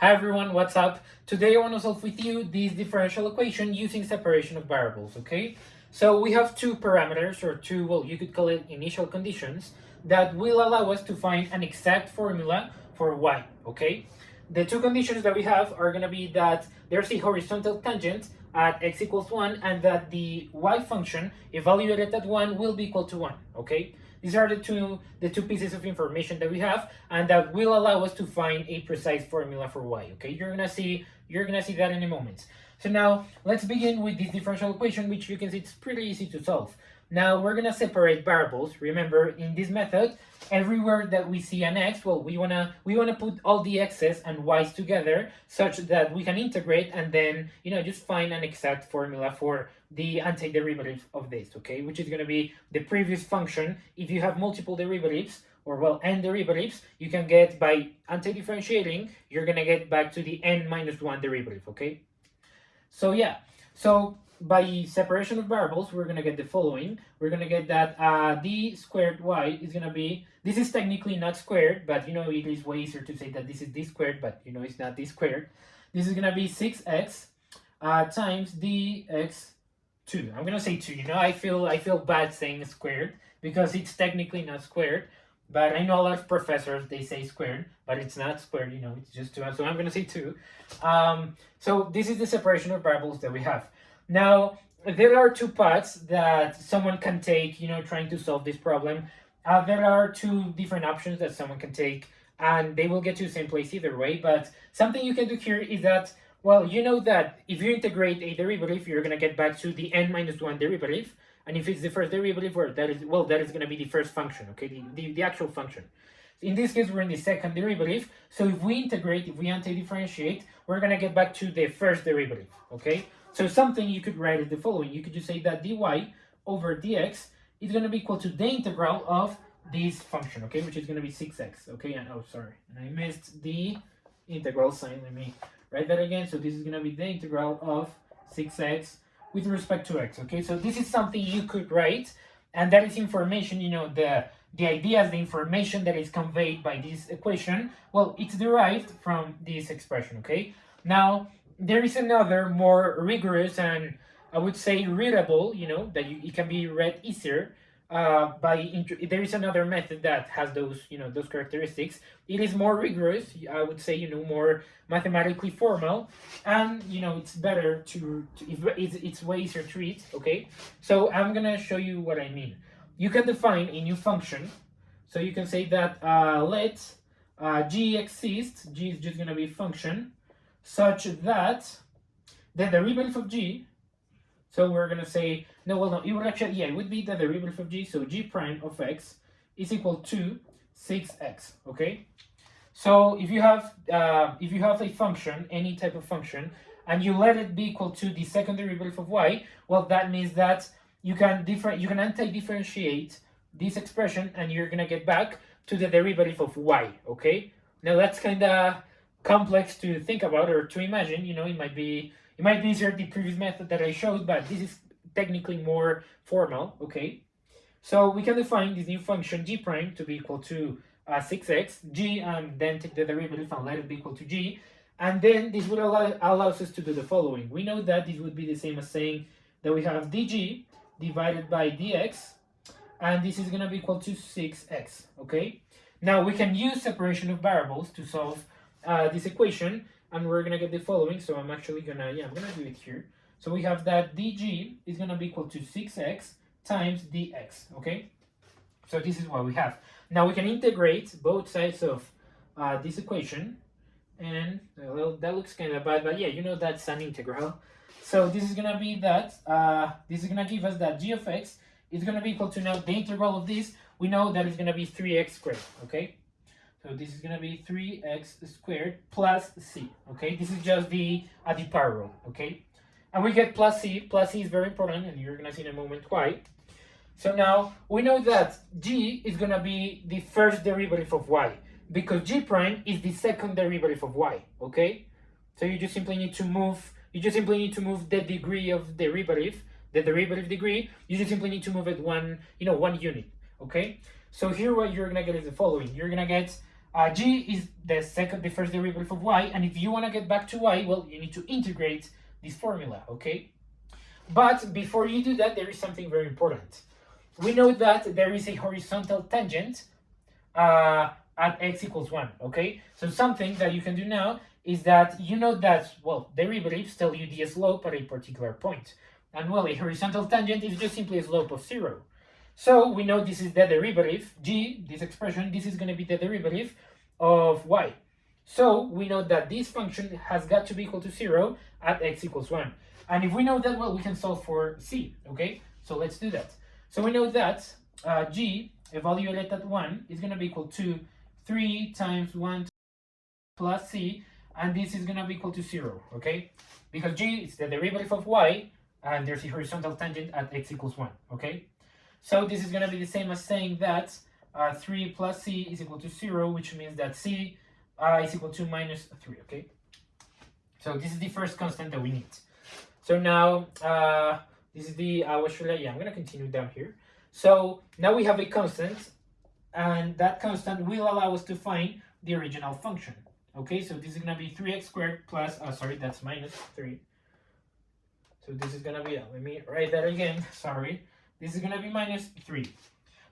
Hi everyone, what's up? Today I want to solve with you this differential equation using separation of variables, okay? So we have two parameters, or two, well, you could call it initial conditions, that will allow us to find an exact formula for y, okay? The two conditions that we have are going to be that there's a horizontal tangent at x equals 1 and that the y function evaluated at 1 will be equal to 1, okay? These are the two pieces of information that we have, and that will allow us to find a precise formula for y. Okay, you're gonna see that in a moment. So now let's begin with this differential equation, which you can see it's pretty easy to solve. Now we're gonna separate variables. Remember, in this method, everywhere that we see an x, well, we wanna put all the x's and y's together such that we can integrate and then just find an exact formula for the antiderivative of this, okay, which is going to be the previous function. If you have multiple derivatives, or well, n derivatives, you can get, by anti-differentiating, you're going to get back to the n minus 1 derivative, okay? So yeah, so by separation of variables, we're going to get the following. We're going to get that d squared y is going to be, this is technically not squared, but it is way easier to say that this is d squared, but it's not d squared. This is going to be 6x times dx 2. I'm gonna say 2. I feel bad saying squared because it's technically not squared, but I know a lot of professors, they say squared, but it's not squared. It's just 2. So I'm gonna say 2. So this is the separation of variables that we have. Now there are two paths that someone can take, trying to solve this problem. There are two different options that someone can take, and they will get to the same place either way. But something you can do here is that, well, you know that if you integrate a derivative, you're going to get back to the n minus 1 derivative. And if it's the first derivative, that is going to be the first function, okay, the actual function. In this case, we're in the second derivative. So if we integrate, if we anti-differentiate, we're going to get back to the first derivative, okay? So something you could write is the following. You could just say that dy over dx is going to be equal to the integral of this function, okay, which is going to be 6x, okay? And oh, sorry, and I missed the integral sign. Let me write that again. So this is going to be the integral of 6x with respect to x, okay? So this is something you could write, and that is information, the ideas, the information that is conveyed by this equation, well, it's derived from this expression, okay? Now, there is another more rigorous and I would say readable, that it can be read easier, there is another method that has those those characteristics. It is more rigorous, I would say, more mathematically formal, and it's better it's way easier to read, okay? So I'm gonna show you what I mean. You can define a new function. So you can say that let g exist. G is just gonna be a function such that the derivative of g, so we're gonna say, no, it would actually, it would be the derivative of g, so g prime of x is equal to 6x, okay? So if you have a function, any type of function, and you let it be equal to the second derivative of y, well, that means that you can anti-differentiate this expression, and you're gonna get back to the derivative of y, okay? Now that's kind of complex to think about or to imagine. It might be easier the previous method that I showed, but this is technically more formal, okay? So we can define this new function g prime to be equal to 6x, g, and then take the derivative and let it be equal to g. And then this would allows us to do the following. We know that this would be the same as saying that we have dg divided by dx, and this is going to be equal to 6x, okay? Now we can use separation of variables to solve this equation, and we're gonna get the following. So I'm actually gonna I'm gonna do it here. So we have that dg is gonna be equal to 6x times dx, okay? So this is what we have. Now we can integrate both sides of this equation, and well, that looks kind of bad, but that's an integral. So this is gonna be that this is gonna give us that g of x is gonna be equal to, now the integral of this, we know that it's gonna be 3x squared, okay? So this is going to be 3x squared plus c, okay? This is just the power rule, okay? And we get plus c. Plus c is very important, and you're going to see in a moment why. So now we know that g is going to be the first derivative of y, because g prime is the second derivative of y, okay? So you just simply need to move the degree of derivative, the derivative degree. You just simply need to move it one unit, okay? So here what you're going to get is the following. You're going to get G is the first derivative of y, and if you want to get back to y, well, you need to integrate this formula, okay? But before you do that, there is something very important. We know that there is a horizontal tangent at x equals 1, okay? So something that you can do now is that you know that, well, derivatives tell you the slope at a particular point. And well, a horizontal tangent is just simply a slope of 0. So we know this is the derivative, g, this expression, this is going to be the derivative of y. So we know that this function has got to be equal to 0 at x equals 1. And if we know that, well, we can solve for c, okay? So let's do that. So we know that g evaluated at 1 is going to be equal to 3 times 1 plus c, and this is going to be equal to 0, okay? Because g is the derivative of y, and there's a horizontal tangent at x equals 1, okay? So this is going to be the same as saying that 3 plus c is equal to 0, which means that c is equal to minus 3, okay? So this is the first constant that we need. So now, this is the, what should I, yeah, I'm going to continue down here. So now we have a constant, and that constant will allow us to find the original function, okay? So this is going to be 3x squared plus, sorry, that's minus 3. So this is going to be, let me write that again, sorry. This is going to be minus 3.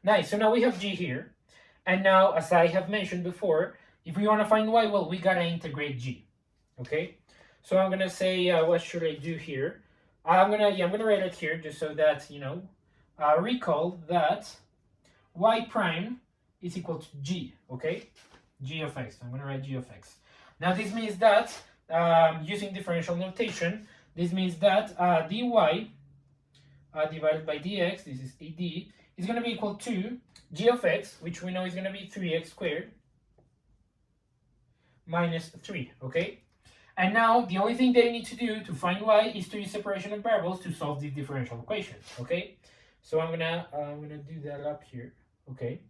Nice, so now we have g here. And now, as I have mentioned before, if we want to find y, well, we got to integrate g, okay? So I'm going to say, what should I do here? I'm going to write it here just so that, you know, recall that y prime is equal to g, okay? G of x, I'm going to write g of x. Now this means that, using differential notation, this means that dy divided by dx, this is AD, is going to be equal to g of x, which we know is going to be 3x squared minus 3, okay? And now the only thing that you need to do to find y is to use separation of variables to solve this differential equation, okay? So I'm gonna do that up here, okay?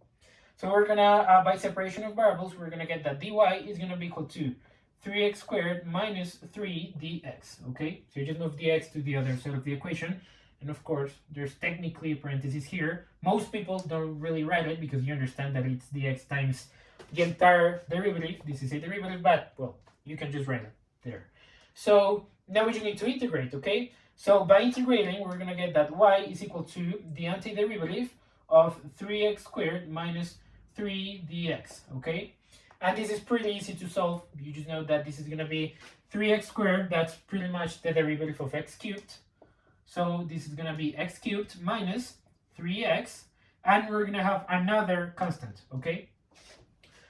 So we're gonna, by separation of variables, we're gonna get that dy is gonna be equal to 3x squared minus 3 dx, okay? So you just move dx to the other side of the equation. And of course, there's technically a parenthesis here. Most people don't really write it because you understand that it's dx times the entire derivative. This is a derivative, but, well, you can just write it there. So now we just need to integrate, okay? So by integrating, we're going to get that y is equal to the antiderivative of 3x squared minus 3 dx, okay? And this is pretty easy to solve. You just know that this is going to be 3x squared. That's pretty much the derivative of x cubed. So this is going to be x cubed minus 3x. And we're going to have another constant, okay?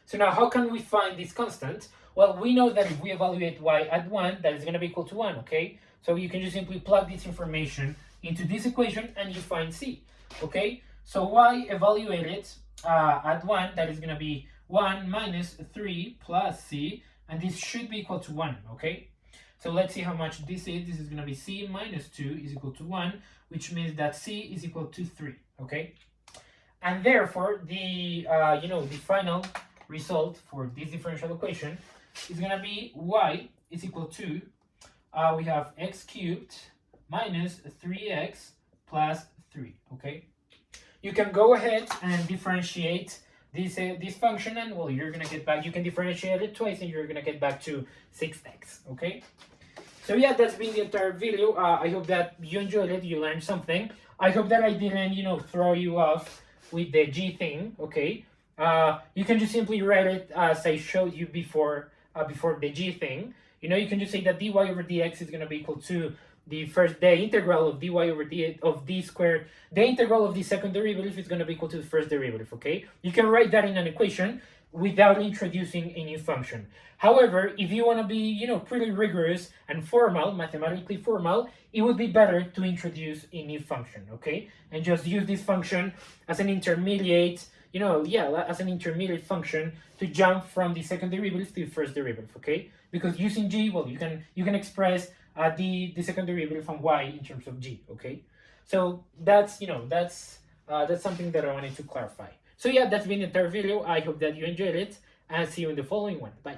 So now how can we find this constant? Well, we know that if we evaluate y at 1, that is going to be equal to 1, okay? So you can just simply plug this information into this equation and you find c, okay? So y evaluated at 1, that is going to be 1 minus 3 plus c, and this should be equal to 1, okay? So let's see how much this is. This is going to be c minus 2 is equal to 1, which means that c is equal to 3, okay? And therefore, the, the final result for this differential equation is going to be y is equal to, we have x cubed minus 3x plus 3, okay? You can go ahead and differentiate this function, and well, you're going to get back, you can differentiate it twice and you're going to get back to 6x, okay? So yeah, that's been the entire video. I hope that you enjoyed it, you learned something. I hope that I didn't, throw you off with the g thing, okay? You can just simply write it as I showed you before the g thing. You can just say that dy over dx is going to be equal to the integral of dy over d squared. The integral of the second derivative is going to be equal to the first derivative, okay? You can write that in an equation without introducing a new function. However, if you want to be, pretty rigorous and formal, mathematically formal, it would be better to introduce a new function, okay? And just use this function as an intermediate, as an intermediate function to jump from the second derivative to the first derivative, okay? Because using g, well, you can express the second derivative from y in terms of g, okay? So that's something that I wanted to clarify. So yeah, that's been the entire video. I hope that you enjoyed it, and see you in the following one. Bye.